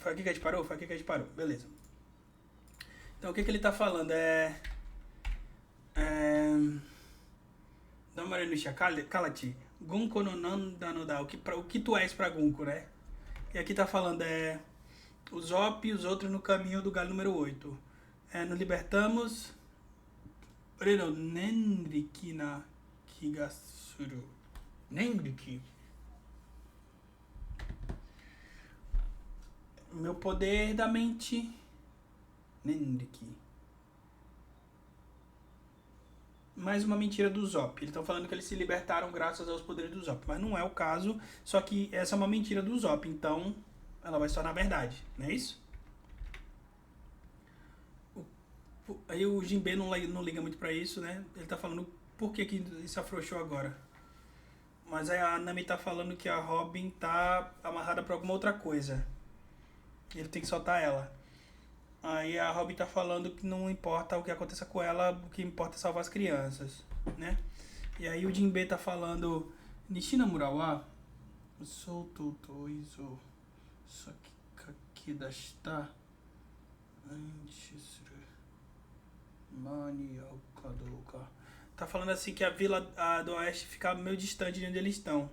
Foi aqui que a gente parou? Foi aqui que a gente parou. Beleza. Então o que ele tá falando? Dá uma olhada no chat. Cala-te. Gunko no nanda no da. O que tu és pra Gunko, né? E aqui tá falando o Zop e os outros no caminho do galho número 8. Nos libertamos. Reno Nenriki na Kigasuru. Nenriki. Meu poder da mente. Nenriki. Mais uma mentira do Zop. Eles estão falando que eles se libertaram graças aos poderes do Zop. Mas não é o caso. Só que essa é uma mentira do Zop. Então ela vai se tornar verdade. Não é isso? Aí o Jinbe não liga muito pra isso, né? Ele tá falando por que isso afrouxou agora. Mas aí a Nami tá falando que a Robin tá amarrada pra alguma outra coisa. Ele tem que soltar ela. Aí a Robin tá falando que não importa o que aconteça com ela, o que importa é salvar as crianças, né? E aí o Jinbe tá falando Nishina Murawa Souto Toizo Sakikaki dashita Anshusuru Mani Okadoka. Tá falando assim que a vila do oeste fica meio distante de onde eles estão.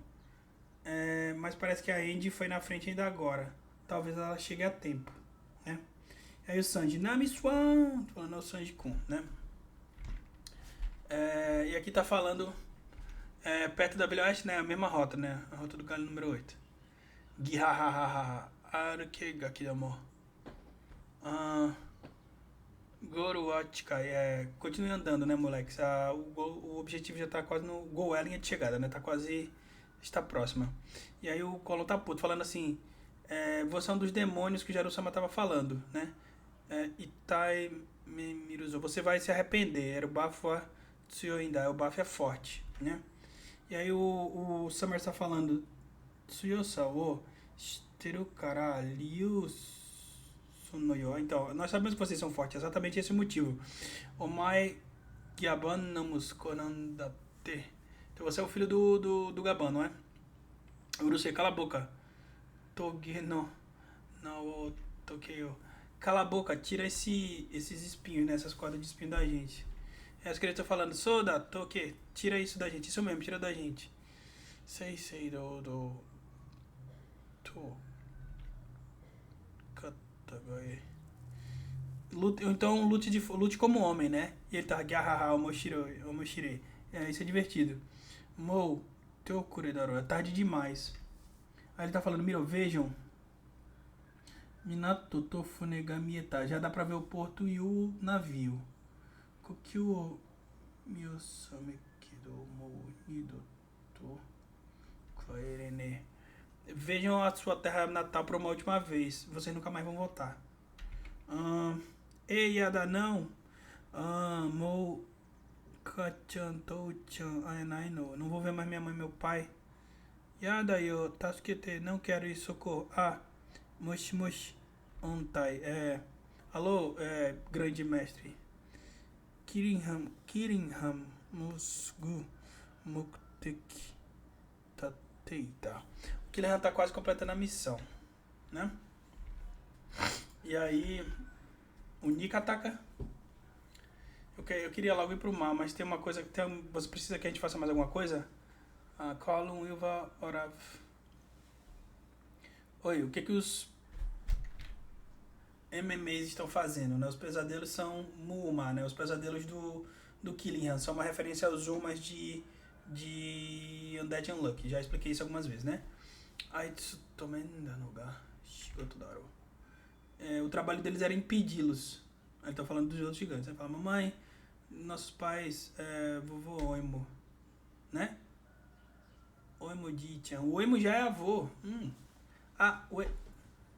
Mas parece que a Andy foi na frente ainda agora. Talvez ela chegue a tempo, né? Aí o Sanji, Nami Swan, tô falando o Sanji Kun, né? E aqui tá falando perto da Vila Oeste, né? A mesma rota, né? A rota do galho número 8. Gihahaha. Aruke Gakidamo. Goro Watchikai. Continue andando, né, moleque? O objetivo já tá quase no gol, é a linha de chegada, né? Tá quase. Está próxima. E aí o Colon tá puto, falando assim: você é um dos demônios que o Jarusama tava falando, né? Itai Miruzo, você vai se arrepender. Era o bafo Tsuyoinda, o bafo é forte, né? E aí o Summer tá falando: Tsuyosa wo shiteru kara ryu sunoyo. Então, nós sabemos que vocês são fortes, é exatamente esse o motivo. Omae Gyaban namus konandate. Então você é o filho do Gaban, não é? Urusei, cala a boca. Toge no Nao Tokeyo. Cala a boca, tira esses espinhos, né? Essas cordas de espinho da gente. As crianças estão falando, Soda, Toke, tira isso da gente. Isso mesmo, tira da gente. Sei do To Katagae. Então lute como homem, né? E ele tá Gyahaha Omoshirei. Isso é divertido. Mou, teu Kuredaro, é tarde demais. Aí ele tá falando, Miro, vejam. Minato Tofunegamieta. Já dá pra ver o porto e o navio. Kokyo Miyosamekido Mounido To Kaerene. Vejam a sua terra natal por uma última vez. Vocês nunca mais vão voltar. Ei, Yada, não. Mou Kachan Touchan Aenaino. Não vou ver mais minha mãe e meu pai. Yada yo Tasukete. Não quero ir, socorro. Moshi Moshi Ontai. Alô, grande mestre. Kirinham Musgu Mukteki Tateita. O Kirinham tá quase completando a missão, né? E aí o Nika ataca. Eu queria logo ir pro mar, mas tem uma coisa. Você precisa que a gente faça mais alguma coisa? Column Ilva Orav. Oi, o que os MMAs estão fazendo, né? Os pesadelos são Muuma, né? Os pesadelos do Killingham são uma referência aos Umas de Undead Unlucky. Já expliquei isso algumas vezes, né? Aitsutomenda Noga Shigotodaro. O trabalho deles era impedi-los. Ele tá falando dos outros gigantes. Ele fala, mamãe, nossos pais, vovô Oimo, né? Oimo Dichan. O Oimo já é avô.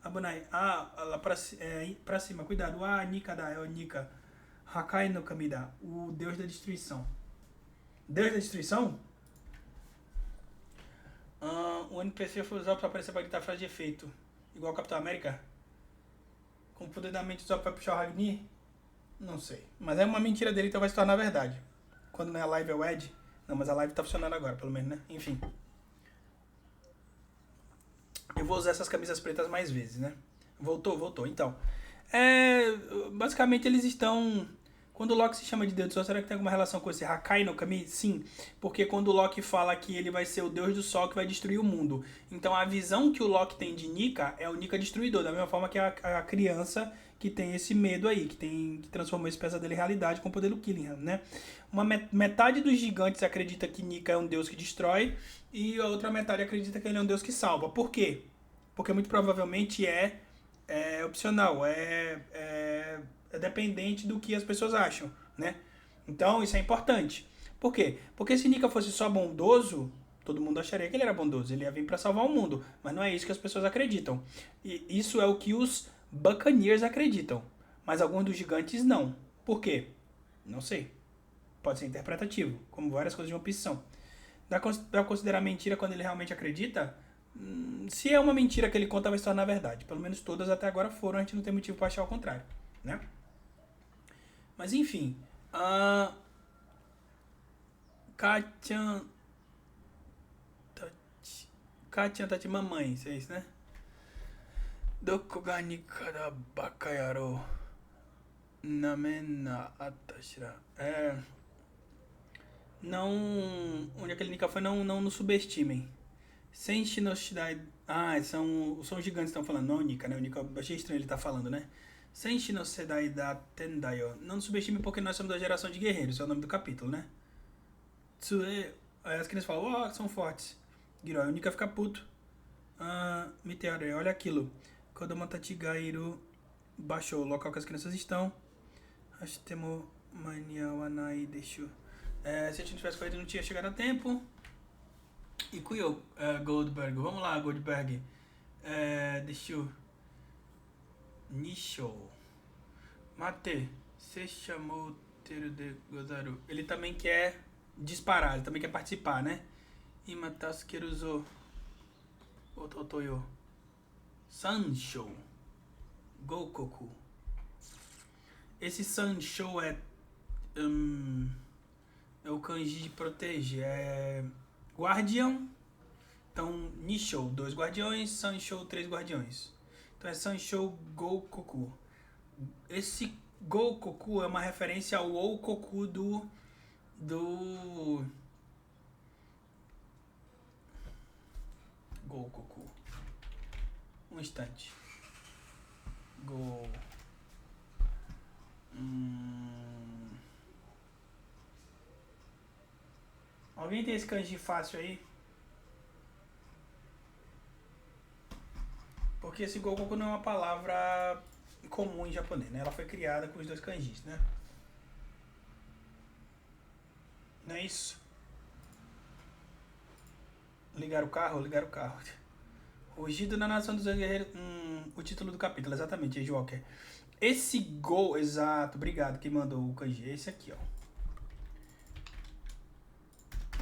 Abunai. Lá pra cima, cuidado. Nikada é o Nika. Hakai no Kamida, o deus da destruição. Deus da destruição? O NPC foi usado pra aparecer pra gritar frase de efeito. Igual o Capitão América? Com o poder da mente só pra puxar o Ragni? Não sei. Mas é uma mentira dele, então vai se tornar verdade. Quando não é a live é o Ed. Não, mas a live tá funcionando agora, pelo menos, né? Enfim. Eu vou usar essas camisas pretas mais vezes, né? Voltou. Então, é, basicamente eles estão. Quando o Loki se chama de Deus do Sol, será que tem alguma relação com esse Hakai no Kami? Sim, porque quando o Loki fala que ele vai ser o Deus do Sol que vai destruir o mundo. Então a visão que o Loki tem de Nika é o Nika destruidor, da mesma forma que a criança que tem esse medo aí, que transformou esse pesadelo em realidade com o poder do Killingham, né? Metade dos gigantes acredita que Nika é um deus que destrói e a outra metade acredita que ele é um deus que salva. Por quê? Porque muito provavelmente é opcional, é dependente do que as pessoas acham, né? Então isso é importante. Por quê? Porque se Nika fosse só bondoso, todo mundo acharia que ele era bondoso, ele ia vir para salvar o mundo, mas não é isso que as pessoas acreditam. E isso é o que os Buccaneers acreditam, mas alguns dos gigantes não. Por quê? Não sei. Pode ser interpretativo, como várias coisas de uma opção. Dá pra considerar mentira quando ele realmente acredita? Se é uma mentira que ele conta, vai se tornar verdade. Pelo menos todas até agora foram, a gente não tem motivo para achar o contrário, né? Mas enfim, a Kachan Kachan Tati mamãe, isso é isso, né? Doko ga nikara bakayaro namena atashira. Não, onde aquele Nika foi, não nos subestimem. Senshi no Shidai. Ah, são gigantes que estão falando, não o Nika, né? O Nika, achei estranho ele tá falando, né? Senshi no Sedai da Tendayo. Não nos subestime porque nós somos da geração de guerreiros, é o nome do capítulo, né? Tsue. Aí as crianças falam, são fortes. Giroi, o Nika fica puto. Miteare, olha aquilo. Kodomo Tachigairu baixou o local que as crianças estão. Hashitemo mania wanai deshu. Se a gente não tivesse corrido, não tinha chegado a tempo. E Kuyo, Goldberg. Vamos lá, Goldberg. Deixa eu. Nisho. Mate. Você chamou Teru de Gozaru. Ele também quer disparar, ele também quer participar, né? Imatasukeruzo. Ototoyo. Sanshou. Gokoku. Esse Sanshou é o kanji de proteger. É guardião. Então, Nishou, 2 guardiões. Sanshou, 3 guardiões. Então é Sanshou Gokoku. Esse Gokoku é uma referência ao Oukoku do Gokoku. Um instante. Go. Alguém tem esse kanji fácil aí? Porque esse Gokoku não é uma palavra comum em japonês, né? Ela foi criada com os 2 kanjis, né? Não é isso? Ligar o carro. Rugido na Nação dos Guerreiros. O título do capítulo, exatamente, Age Walker. Esse Go, exato, obrigado quem mandou o kanji. Esse aqui, ó.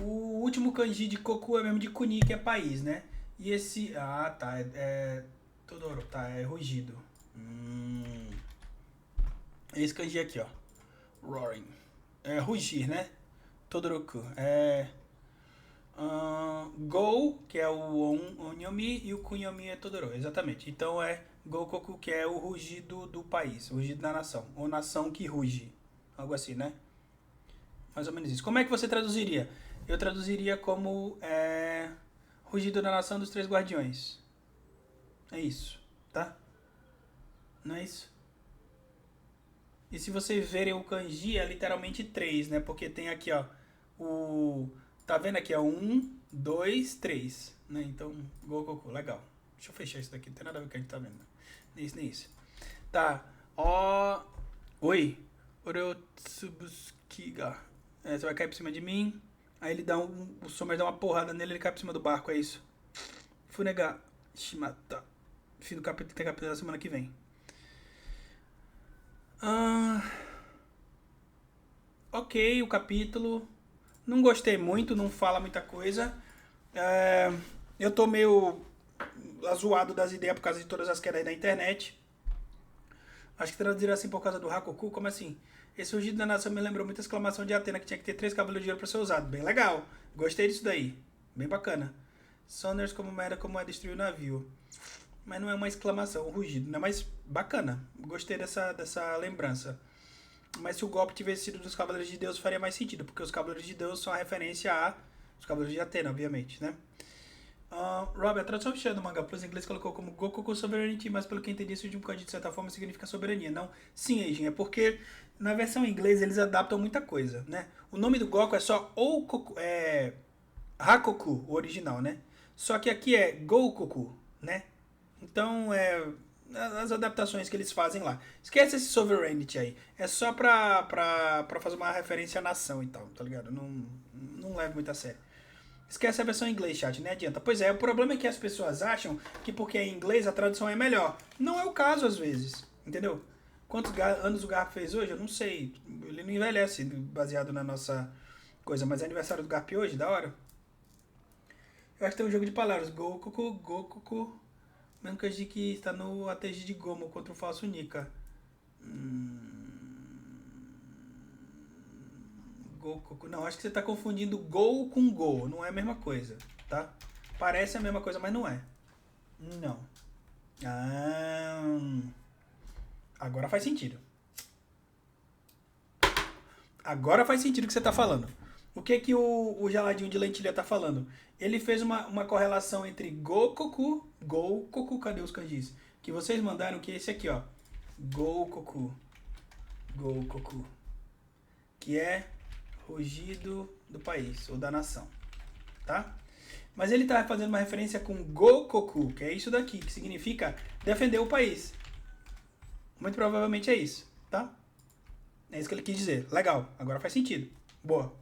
O último kanji de Koku é mesmo de Kuni, que é país, né? E esse. Tá. Todoro, tá, é rugido. Esse kanji aqui, ó. Roaring. É rugir, né? Todoroku. Go, que é o Onyomi, e o Kunyomi é Todoro, exatamente. Então é Gokoku, que é o rugido do país, o rugido da nação, ou nação que ruge, algo assim, né? Mais ou menos isso. Como é que você traduziria? Eu traduziria como rugido da nação dos 3 guardiões. É isso, tá? Não é isso? E se vocês verem o kanji, é literalmente 3, né? Porque tem aqui, ó, tá vendo aqui, ó, 1, 2, 3, né? Então, Gokoku, legal. Deixa eu fechar isso daqui, não tem nada a ver com o que a gente tá vendo. Nem isso. Tá, Oi. Oreotsubuskiga. Você vai cair por cima de mim. Aí ele dá o Somers dá uma porrada nele, ele cai por cima do barco, é isso. Funega Shimata. Fim do capítulo, tem capítulo da semana que vem. Ok, o capítulo. Não gostei muito, não fala muita coisa. Eu tô meio azoado das ideias por causa de todas as quedas aí da internet. Acho que traduziram assim por causa do Hakoku, como assim? Esse rugido da nação me lembrou muita exclamação de Atena, que tinha que ter 3 cavalos de ouro pra ser usado. Bem legal. Gostei disso daí. Bem bacana. Saunders como merda destruir o navio. mas não é uma exclamação, um rugido, né? Mas bacana, gostei dessa lembrança. Mas se o golpe tivesse sido dos Cavaleiros de Deus, faria mais sentido, porque os Cavaleiros de Deus são a referência a os Cavaleiros de Atena, obviamente, né? Rob, a tradução oficial do Manga Plus em inglês colocou como Goku Sovereignty, mas pelo que eu entendi, esse último kanji de certa forma significa soberania. Não, sim, Eijin, é porque na versão em inglês eles adaptam muita coisa, né? O nome do Goku é só Oukoku, Hakoku, o original, né? Só que aqui é Goukoku, né? Então, as adaptações que eles fazem lá. Esquece esse Sovereignty aí. É só pra fazer uma referência à nação e tal, tá ligado? Não leva muito a sério. Esquece a versão em inglês, chat, não adianta. Pois é, o problema é que as pessoas acham que porque é em inglês a tradução é melhor. Não é o caso às vezes, entendeu? Quantos anos o Garp fez hoje? Eu não sei. Ele não envelhece baseado na nossa coisa. Mas é aniversário do Garp hoje, da hora. Eu acho que tem um jogo de palavras. Goku. Mesmo kanji que está no ATG de Gomo contra o falso Nika. Goku. Não, acho que você está confundindo Gol com Go. Não é a mesma coisa, tá? Parece a mesma coisa, mas não é. Não. Agora faz sentido. Agora faz sentido o que você está falando. O que o geladinho de lentilha está falando? Ele fez uma correlação entre Gokoku, cadê os kanjis? Que vocês mandaram, que é esse aqui, ó. Gokoku. Que é rugido do país, ou da nação, tá? Mas ele tá fazendo uma referência com Gokoku, que é isso daqui, que significa defender o país. Muito provavelmente é isso, tá? É isso que ele quis dizer. Legal, agora faz sentido. Boa.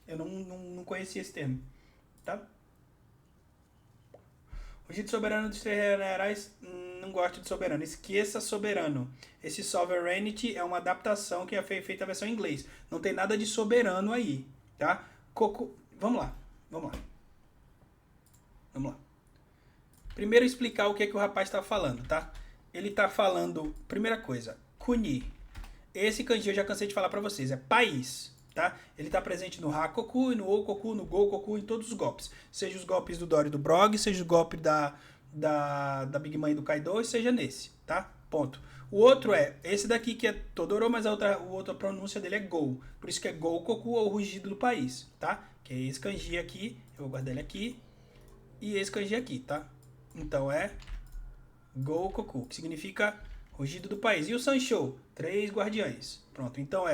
Eu não conhecia esse termo, tá? Rugido soberano dos três generais, não gosto de soberano. Esqueça soberano. Esse sovereignty é uma adaptação que é feita a versão em inglês. Não tem nada de soberano aí, tá? Vamos lá. Primeiro explicar o que o rapaz está falando, tá? Ele está falando, primeira coisa, Kuni. Esse kanji eu já cansei de falar para vocês, é país, tá? Ele está presente no Hakoku, no Oukoku, no Gokoku, em todos os golpes. Seja os golpes do Dory e do Brog, seja o golpe da Big Mãe do Kaido, seja nesse, tá? Ponto. O outro é esse daqui que é Todoro, mas a outra pronúncia dele é Go. Por isso que é Gokoku ou rugido do país, tá? Que é esse kanji aqui, eu vou guardar ele aqui, e esse kanji aqui, tá? Então é Gokoku, que significa rugido do país. E o Sanshou? 3 guardiães. Pronto, então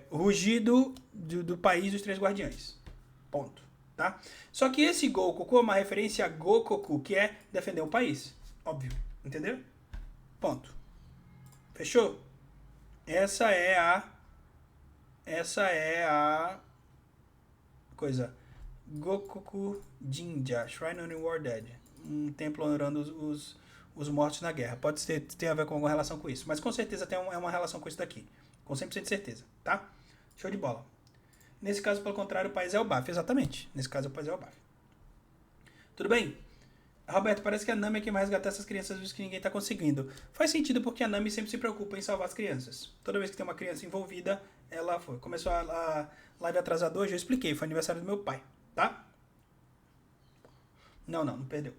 rugido do país dos 3 guardiães. Ponto, tá? Só que esse Gokoku é uma referência a Gokoku, que é defender o país. Óbvio, entendeu? Ponto. Fechou? Essa é a coisa. Gokoku Jinja, Shrine on War Dead. Um templo honorando os mortos na guerra. Pode ter a ver com alguma relação com isso. Mas com certeza tem uma relação com isso daqui. Com 100% de certeza, tá? Show de bola. Nesse caso, pelo contrário, o país é o Baf. Exatamente. Nesse caso, o país é o Baf. Tudo bem? Roberto, parece que a Nami é quem vai resgatar essas crianças, visto que ninguém tá conseguindo. Faz sentido porque a Nami sempre se preocupa em salvar as crianças. Toda vez que tem uma criança envolvida, ela foi. Começou a live atrasada hoje, eu expliquei. Foi aniversário do meu pai, tá? Não perdeu.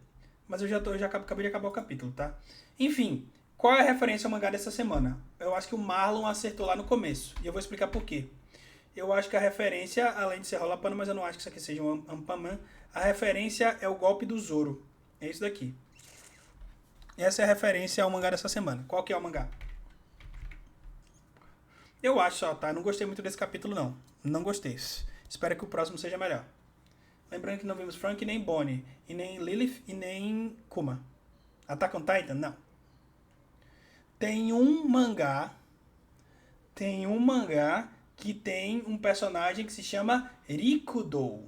Mas eu já acabei de acabar o capítulo, tá? Enfim, qual é a referência ao mangá dessa semana? Eu acho que o Marlon acertou lá no começo. E eu vou explicar por quê. Eu acho que a referência, além de ser Rola-Pano, mas eu não acho que isso aqui seja um Ampaman, a referência é o golpe do Zoro. É isso daqui. Essa é a referência ao mangá dessa semana. Qual que é o mangá? Eu acho só, tá? Não gostei muito desse capítulo, não. Não gostei. Espero que o próximo seja melhor. Lembrando que não vimos Frank, nem Bonnie, e nem Lilith, e nem Kuma. Attack on Titan? Não. Tem um mangá que tem um personagem que se chama Rikudo.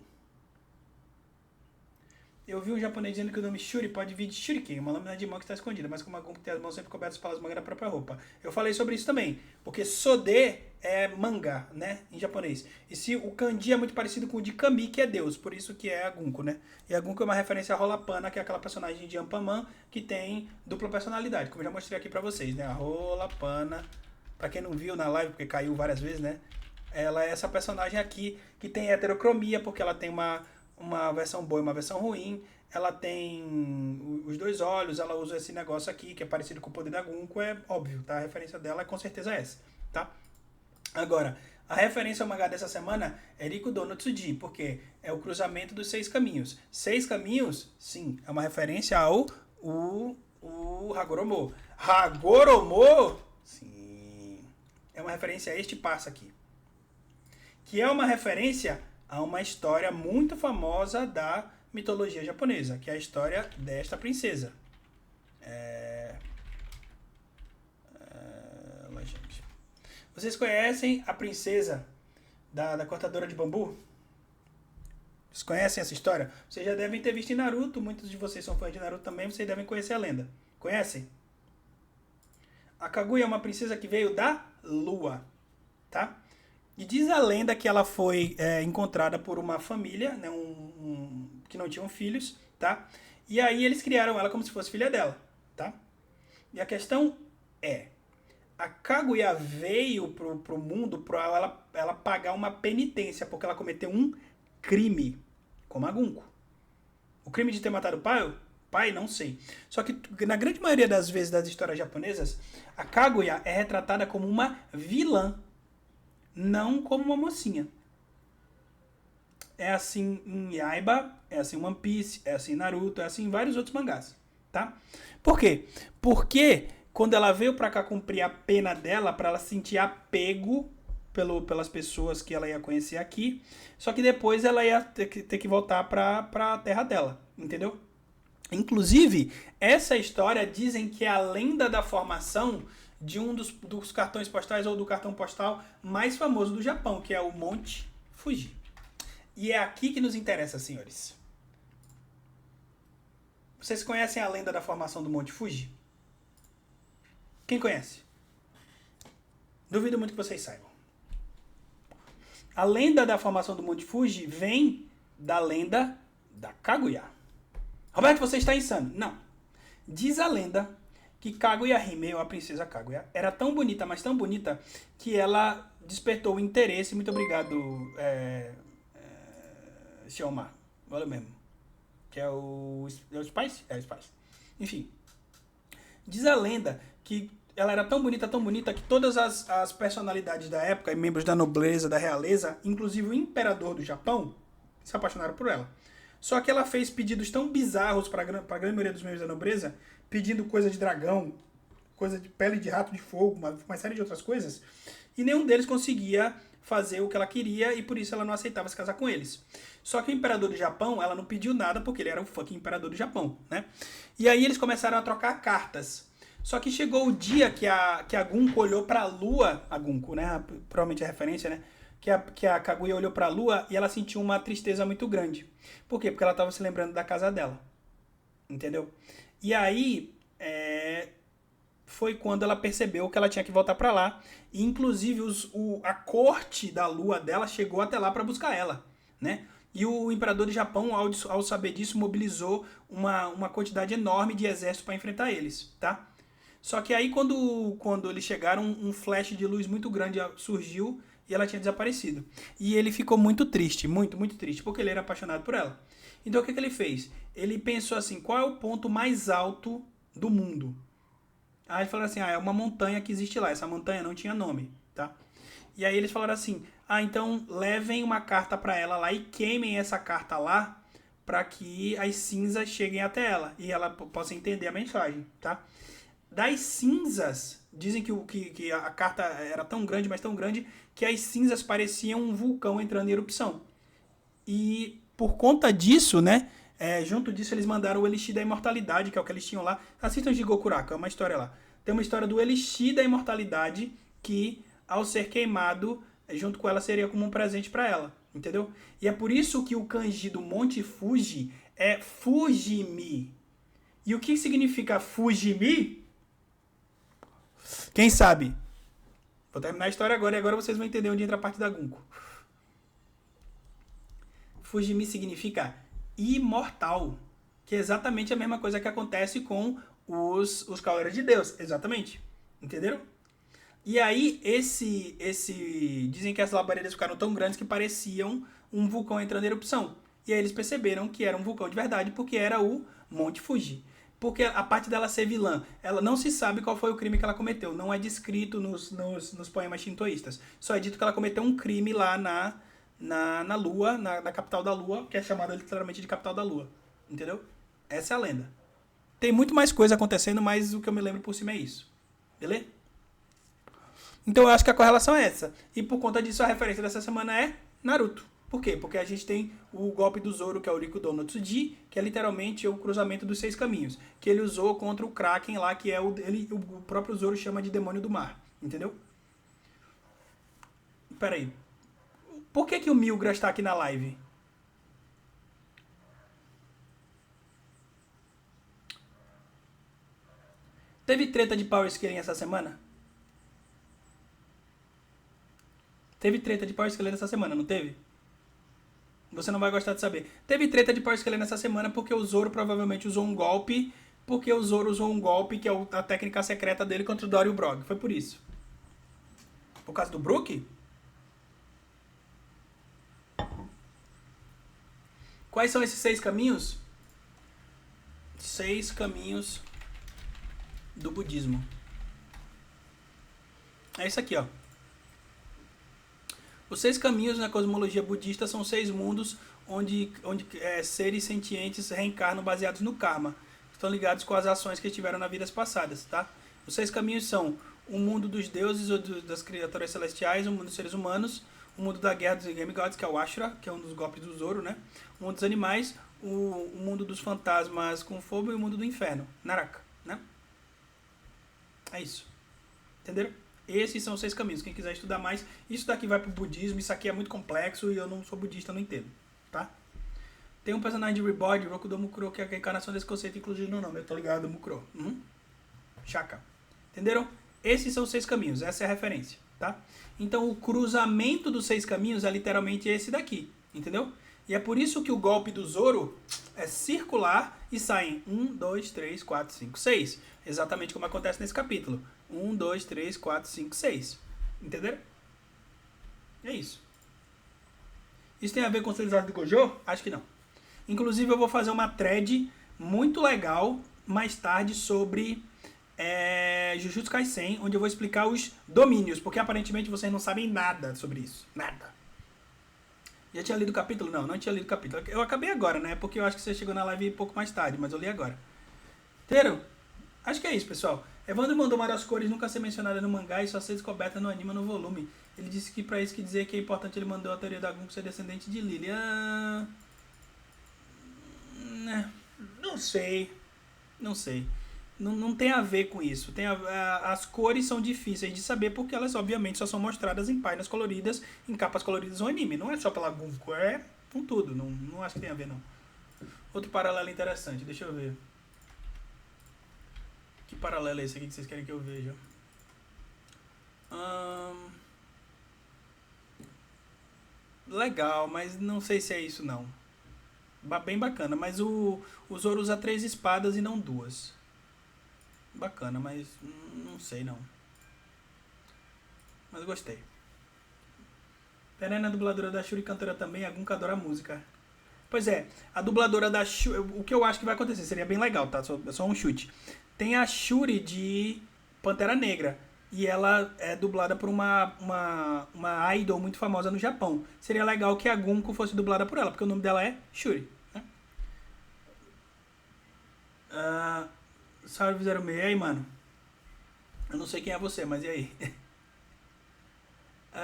Eu vi um japonês dizendo que o nome Shuri pode vir de Shuriken, uma lâmina de mão que está escondida, mas com uma Gon que tem as mãos sempre cobertas pelas mangas da própria roupa. Eu falei sobre isso também, porque Sode é manga, né, em japonês. E se o kanji é muito parecido com o de Kami, que é Deus, por isso que é a Gunko, né? E a Gunko é uma referência a Rola-Pana, que é aquela personagem de Ampaman que tem dupla personalidade, como eu já mostrei aqui pra vocês, né? A Rola-Pana, pra quem não viu na live, porque caiu várias vezes, né? Ela é essa personagem aqui que tem heterocromia, porque ela tem uma versão boa e uma versão ruim. ela tem os dois olhos, ela usa esse negócio aqui, que é parecido com o poder da Gunko, é óbvio, tá? A referência dela é com certeza essa, tá? Agora, a referência ao mangá dessa semana é Riku Dono Tsuji, porque é o cruzamento dos seis caminhos. Seis caminhos, sim, é uma referência ao o Hagoromo. Hagoromo, sim, é uma referência a este passo aqui. Que é uma referência a uma história muito famosa da mitologia japonesa, que é a história desta princesa. Gente. Vocês conhecem a princesa da cortadora de bambu? Vocês conhecem essa história? Vocês já devem ter visto em Naruto, muitos de vocês são fãs de Naruto também, vocês devem conhecer a lenda. Conhecem? A Kaguya é uma princesa que veio da lua, tá? E diz a lenda que ela foi encontrada por uma família, né, que não tinham filhos, tá? E aí eles criaram ela como se fosse filha dela, tá? E a questão é, a Kaguya veio pro mundo pra ela pagar uma penitência, porque ela cometeu um crime, como a Gunko. O crime de ter matado o pai? Pai, não sei. Só que na grande maioria das vezes das histórias japonesas, a Kaguya é retratada como uma vilã, não como uma mocinha. É assim em Yaiba, é assim em One Piece, é assim em Naruto, é assim em vários outros mangás, tá? Por quê? Porque quando ela veio pra cá cumprir a pena dela, pra ela sentir apego pelas pessoas que ela ia conhecer aqui, só que depois ela ia ter que voltar pra terra dela, entendeu? Inclusive, essa história dizem que é a lenda da formação de um dos cartões postais ou do cartão postal mais famoso do Japão, que é o Monte Fuji. E é aqui que nos interessa, senhores. Vocês conhecem a lenda da formação do Monte Fuji? Quem conhece? Duvido muito que vocês saibam. A lenda da formação do Monte Fuji vem da lenda da Kaguya. Roberto, você está insano. Não. Diz a lenda que Kaguya Hime, ou a princesa Kaguya, era tão bonita, mas tão bonita, que ela despertou o interesse. Muito obrigado, Xiomar. Valeu mesmo. Que é o Spice? É o Spice. Enfim. Diz a lenda que ela era tão bonita, que todas as personalidades da época, e membros da nobreza, da realeza, inclusive o imperador do Japão, se apaixonaram por ela. Só que ela fez pedidos tão bizarros para a grande maioria dos membros da nobreza, pedindo coisa de dragão, coisa de pele de rato de fogo, uma série de outras coisas, e nenhum deles conseguia fazer o que ela queria, e por isso ela não aceitava se casar com eles. Só que o imperador do Japão, ela não pediu nada, porque ele era o fucking imperador do Japão, né? E aí eles começaram a trocar cartas. Só que chegou o dia que a Gunko olhou pra lua, a Gunko, né? Provavelmente é referência, né? Que a Kaguya olhou pra lua e ela sentiu uma tristeza muito grande. Por quê? Porque ela estava se lembrando da casa dela. Entendeu? E aí, foi quando ela percebeu que ela tinha que voltar pra lá. E, inclusive, a corte da lua dela chegou até lá pra buscar ela, né? E o imperador do Japão, ao saber disso, mobilizou uma quantidade enorme de exército para enfrentar eles, tá? Só que aí, quando eles chegaram, um flash de luz muito grande surgiu e ela tinha desaparecido. E ele ficou muito triste, muito, muito triste, porque ele era apaixonado por ela. Então, o que ele fez? Ele pensou assim, qual é o ponto mais alto do mundo? Aí ele falou assim, é uma montanha que existe lá. Essa montanha não tinha nome, tá? E aí eles falaram assim, então levem uma carta para ela lá e queimem essa carta lá para que as cinzas cheguem até ela e ela possa entender a mensagem, tá? Das cinzas, dizem que a carta era tão grande, mas tão grande, que as cinzas pareciam um vulcão entrando em erupção. E por conta disso, né, junto disso eles mandaram o Elixir da Imortalidade, que é o que eles tinham lá. Assistam de Gokuraku, é uma história lá. Tem uma história do Elixir da Imortalidade que, ao ser queimado, junto com ela seria como um presente para ela, entendeu? E é por isso que o kanji do Monte Fuji é Fujimi. E o que significa Fujimi? Quem sabe? Vou terminar a história agora e agora vocês vão entender onde entra a parte da Gunko. Fujimi significa imortal, que é exatamente a mesma coisa que acontece com os Cavaleiros de Deus, exatamente. Entenderam? E aí, dizem que as labaredas ficaram tão grandes que pareciam um vulcão entrando em erupção. E aí eles perceberam que era um vulcão de verdade porque era o Monte Fuji. Porque a parte dela ser vilã, ela não se sabe qual foi o crime que ela cometeu. Não é descrito nos poemas shintoístas. Só é dito que ela cometeu um crime lá na Lua, na capital da Lua, que é chamada literalmente de capital da Lua. Entendeu? Essa é a lenda. Tem muito mais coisa acontecendo, mas o que eu me lembro por cima é isso. Beleza? Então eu acho que a correlação é essa. E por conta disso, a referência dessa semana é Naruto. Por quê? Porque a gente tem o golpe do Zoro, que é o Rikudo no Tsuji, que é literalmente o cruzamento dos 6 caminhos. Que ele usou contra o Kraken lá, que é o próprio Zoro chama de demônio do mar. Entendeu? Pera aí. Por que o Milgra está aqui na live? Teve treta de Power Scaling essa semana? Teve treta de Power Scaling essa semana, não teve? Você não vai gostar de saber. Teve treta de Power Scaling nessa semana porque o Zoro provavelmente usou um golpe. Porque o Zoro usou um golpe que é a técnica secreta dele contra o Dory e o Brog. Foi por isso. Por causa do Brook? Quais são esses 6 caminhos? 6 caminhos do budismo. É isso aqui, ó. Os 6 caminhos na cosmologia budista são 6 mundos onde seres sentientes reencarnam baseados no karma. Estão ligados com as ações que tiveram nas vidas passadas, tá? Os 6 caminhos são o mundo dos deuses ou das criaturas celestiais, o mundo dos seres humanos, o mundo da guerra dos Demigods, que é o Ashura, que é um dos golpes do Zoro, né? O mundo dos animais, o mundo dos fantasmas com fogo e o mundo do inferno, Naraka, né? É isso. Entenderam? Esses são os 6 caminhos. Quem quiser estudar mais, isso daqui vai pro budismo, isso aqui é muito complexo e eu não sou budista, não entendo, tá? Tem um personagem de Reborn, Rokudo Mukuro, que é a encarnação desse conceito, inclusive no nome. Eu tô ligado, Mukuro. Shaka. Entenderam? Esses são os 6 caminhos, essa é a referência, tá? Então o cruzamento dos 6 caminhos é literalmente esse daqui, entendeu? E é por isso que o golpe do Zoro é circular e saem 1, 2, 3, 4, 5, 6. Exatamente como acontece nesse capítulo. 1, 2, 3, 4, 5, 6. Entenderam? É isso. Isso tem a ver com o utilizado do Gojo? Acho que não. Inclusive eu vou fazer uma thread muito legal mais tarde sobre Jujutsu Kaisen, onde eu vou explicar os domínios, porque aparentemente vocês não sabem nada sobre isso. Nada. Já tinha lido o capítulo? Não, não tinha lido o capítulo. Eu acabei agora, né? Porque eu acho que você chegou na live um pouco mais tarde, mas eu li agora. Entenderam? Acho que é isso, pessoal. Evandro mandou uma das cores nunca ser mencionada no mangá e só ser descoberta no anime no volume. Ele disse que pra isso que dizer que é importante, ele mandou a teoria da Gunko ser descendente de Lily. Não sei. Não sei. Não tem a ver com isso. As cores são difíceis de saber porque elas, obviamente, só são mostradas em páginas coloridas, em capas coloridas no anime. Não é só pela Gunko, é com tudo. Não acho que tem a ver, não. Outro paralelo interessante, deixa eu ver. Que paralelo é esse aqui que vocês querem que eu veja? Legal, mas não sei se é isso, não. Bem bacana, mas o Zoro usa 3 espadas e não 2. Bacana, mas não sei não. Mas gostei. Perena, a dubladora da Shuri, cantora também, a Gunka adora música. Pois é, a dubladora da Shuri, o que eu acho que vai acontecer, seria bem legal, tá? Só um chute. Tem a Shuri de Pantera Negra. E ela é dublada por uma idol muito famosa no Japão. Seria legal que a Gunko fosse dublada por ela, porque o nome dela é Shuri. Né? Salve 06, e aí, mano? Eu não sei quem é você, mas e aí?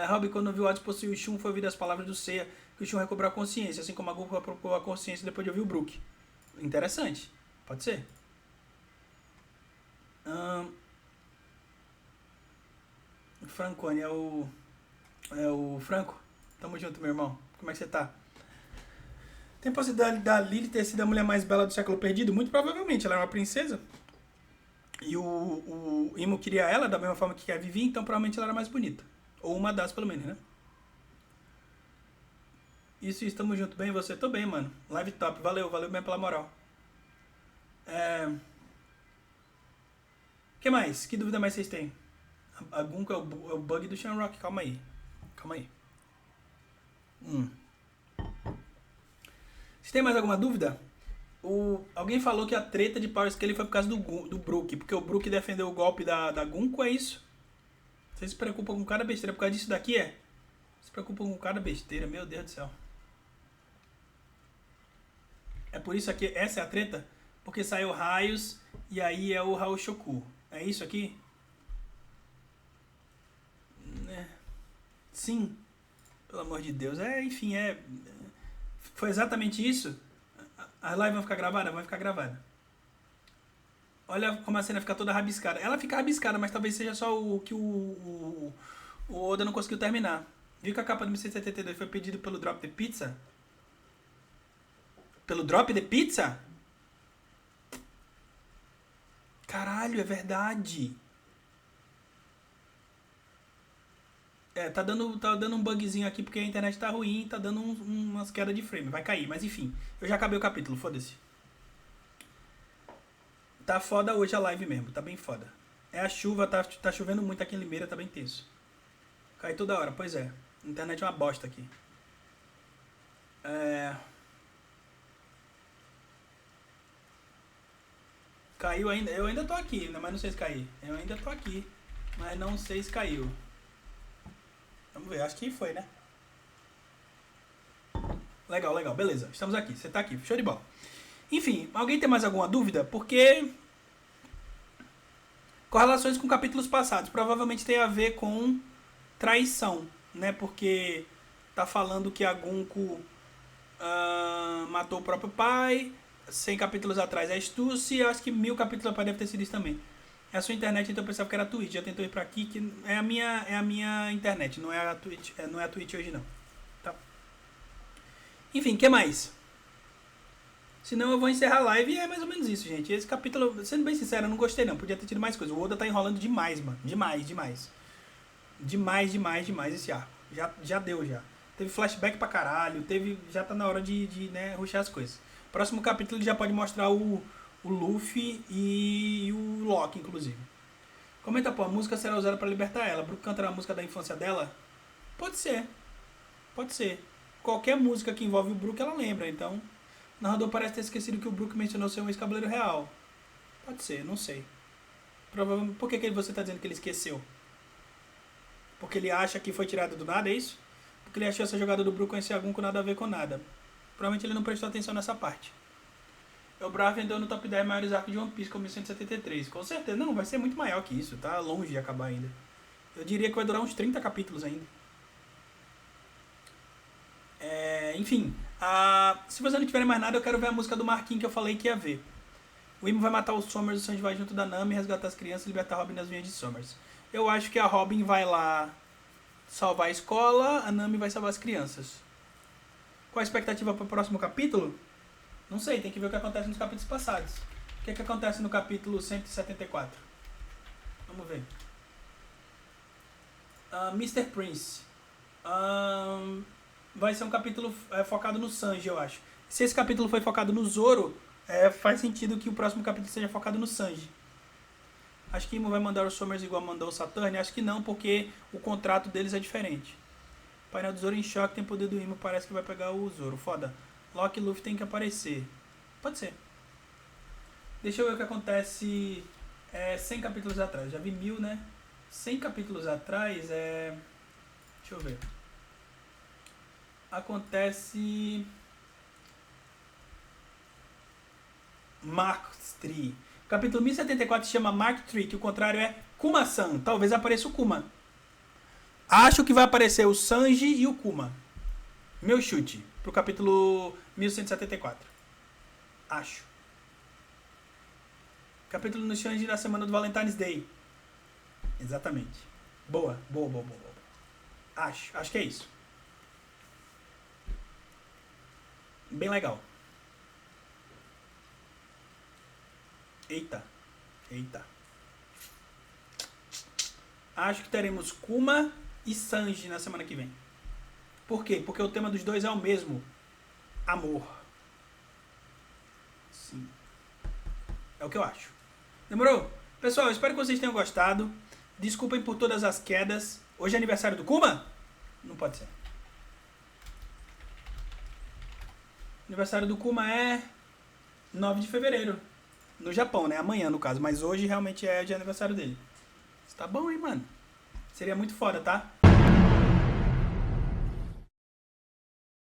Robin, quando viu o Otis possuir o Shun, foi ouvir as palavras do Seiya que o Shun recobrou a consciência, assim como a Gunko recobrou a consciência depois de ouvir o Brook. Interessante. Pode ser. Francone, é o Franco? Tamo junto, meu irmão. Como é que você tá? Tem possibilidade da Lily ter sido a mulher mais bela do século perdido? Muito provavelmente, ela é uma princesa. E o Imo queria ela da mesma forma que a Vivi, então provavelmente ela era mais bonita. Ou uma das, pelo menos, né? Isso, estamos junto. Bem, você? Tô bem, mano. Live top. Valeu bem pela moral. Que mais? Que dúvida mais vocês têm? A Gunko é o bug do Shamrock. Calma aí. Você tem mais alguma dúvida? Alguém falou que a treta de Power Scaling foi por causa do Brook, porque o Brook defendeu o golpe da Gunko, é isso? Vocês se preocupam com cada besteira por causa disso daqui, é? Se preocupam com cada besteira, meu Deus do céu. É por isso aqui, essa é a treta? Porque saiu raios e aí é o Haoshoku. É isso aqui? É. Sim. Pelo amor de Deus. Enfim, foi exatamente isso? A live vai ficar gravada? Vai ficar gravada. Olha como a cena fica toda rabiscada. Ela fica rabiscada, mas talvez seja só o que o Oda não conseguiu terminar. Viu que a capa do 1172 foi pedido pelo Drop the Pizza? Pelo Drop the Pizza? Caralho, é verdade. Tá dando um bugzinho aqui porque a internet tá ruim, tá dando umas quedas de frame. Vai cair, mas enfim. Eu já acabei o capítulo, foda-se. Tá foda hoje a live mesmo, tá bem foda. É a chuva, tá chovendo muito aqui em Limeira, tá bem tenso. Cai toda hora, pois é. A internet é uma bosta aqui. Caiu ainda? Eu ainda tô aqui, mas não sei se caiu. Eu ainda tô aqui, mas não sei se caiu. Vamos ver, acho que foi, né? Legal, legal, beleza. Estamos aqui, você tá aqui, show de bola. Enfim, alguém tem mais alguma dúvida? Porque correlações com capítulos passados provavelmente tem a ver com traição, né? Porque tá falando que a Gunko matou o próprio pai, 100 capítulos atrás é astúcia, e acho que 1000 capítulos atrás deve ter sido isso também. É a sua internet, então eu pensava que era a Twitch. Já tentou ir pra aqui, que é a minha internet, não é a Twitch, não é a Twitch hoje não. Tá. Enfim, o que mais? Senão eu vou encerrar a live e é mais ou menos isso, gente. Esse capítulo, sendo bem sincero, eu não gostei não. Podia ter tido mais coisa. O Oda tá enrolando demais, mano. Demais, demais. Demais esse arco. Já deu, já. Teve flashback pra caralho. Já tá na hora de né, rushar as coisas. Próximo capítulo ele já pode mostrar o Luffy e o Loki, inclusive. Comenta, pô, a música será usada pra libertar ela. Brook cantará a música da infância dela? Pode ser. Pode ser. Qualquer música que envolve o Brook, ela lembra, então... O narrador parece ter esquecido que o Brook mencionou ser um ex-cabeleiro real. Pode ser, não sei. Provavelmente. Por que você está dizendo que ele esqueceu? Porque ele acha que foi tirado do nada, é isso? Porque ele achou essa jogada do Brook conhecer algum com nada a ver com nada. Provavelmente ele não prestou atenção nessa parte. O Bravo vendeu no top 10 maiores arcos de One Piece com 1173. Com certeza. Não, vai ser muito maior que isso. Tá longe de acabar ainda. Eu diria que vai durar uns 30 capítulos ainda. Enfim. Se você não tiver mais nada, eu quero ver a música do Marquinhos que eu falei que ia ver. O Imo vai matar os Somers, o Sanji vai junto da Nami, resgatar as crianças e libertar a Robin das vinhas de Somers. Eu acho que a Robin vai lá salvar a escola, a Nami vai salvar as crianças. Qual a expectativa para o próximo capítulo? Não sei, tem que ver o que acontece nos capítulos passados. O que acontece no capítulo 174? Vamos ver. Mr. Prince. Vai ser um capítulo focado no Sanji, eu acho. Se esse capítulo foi focado no Zoro, faz sentido que o próximo capítulo seja focado no Sanji. Acho que Imo vai mandar os Somers igual mandou o Saturn. Acho que não, porque o contrato deles é diferente. O painel do Zoro em choque, tem poder do Imo, parece que vai pegar o Zoro. Foda. Loki e Luffy tem que aparecer. Pode ser. Deixa eu ver o que acontece 100 capítulos atrás. Já vi 1000, né? 100 capítulos atrás Deixa eu ver. Acontece... Mark III. O capítulo 1074 se chama Mark III, que o contrário é Kuma-san. Talvez apareça o Kuma. Acho que vai aparecer o Sanji e o Kuma. Meu chute pro capítulo 1174. Acho. Capítulo no Sanji na semana do Valentine's Day. Exatamente. Boa. Acho que é isso. Bem legal. Eita. Acho que teremos Kuma e Sanji na semana que vem. Por quê? Porque o tema dos dois é o mesmo. Amor. Sim. É o que eu acho. Demorou? Pessoal, espero que vocês tenham gostado. Desculpem por todas as quedas. Hoje é aniversário do Kuma? Não pode ser. Aniversário do Kuma é 9 de fevereiro. No Japão, né? Amanhã, no caso. Mas hoje realmente é de aniversário dele. Isso tá bom, hein, mano? Seria muito foda, tá?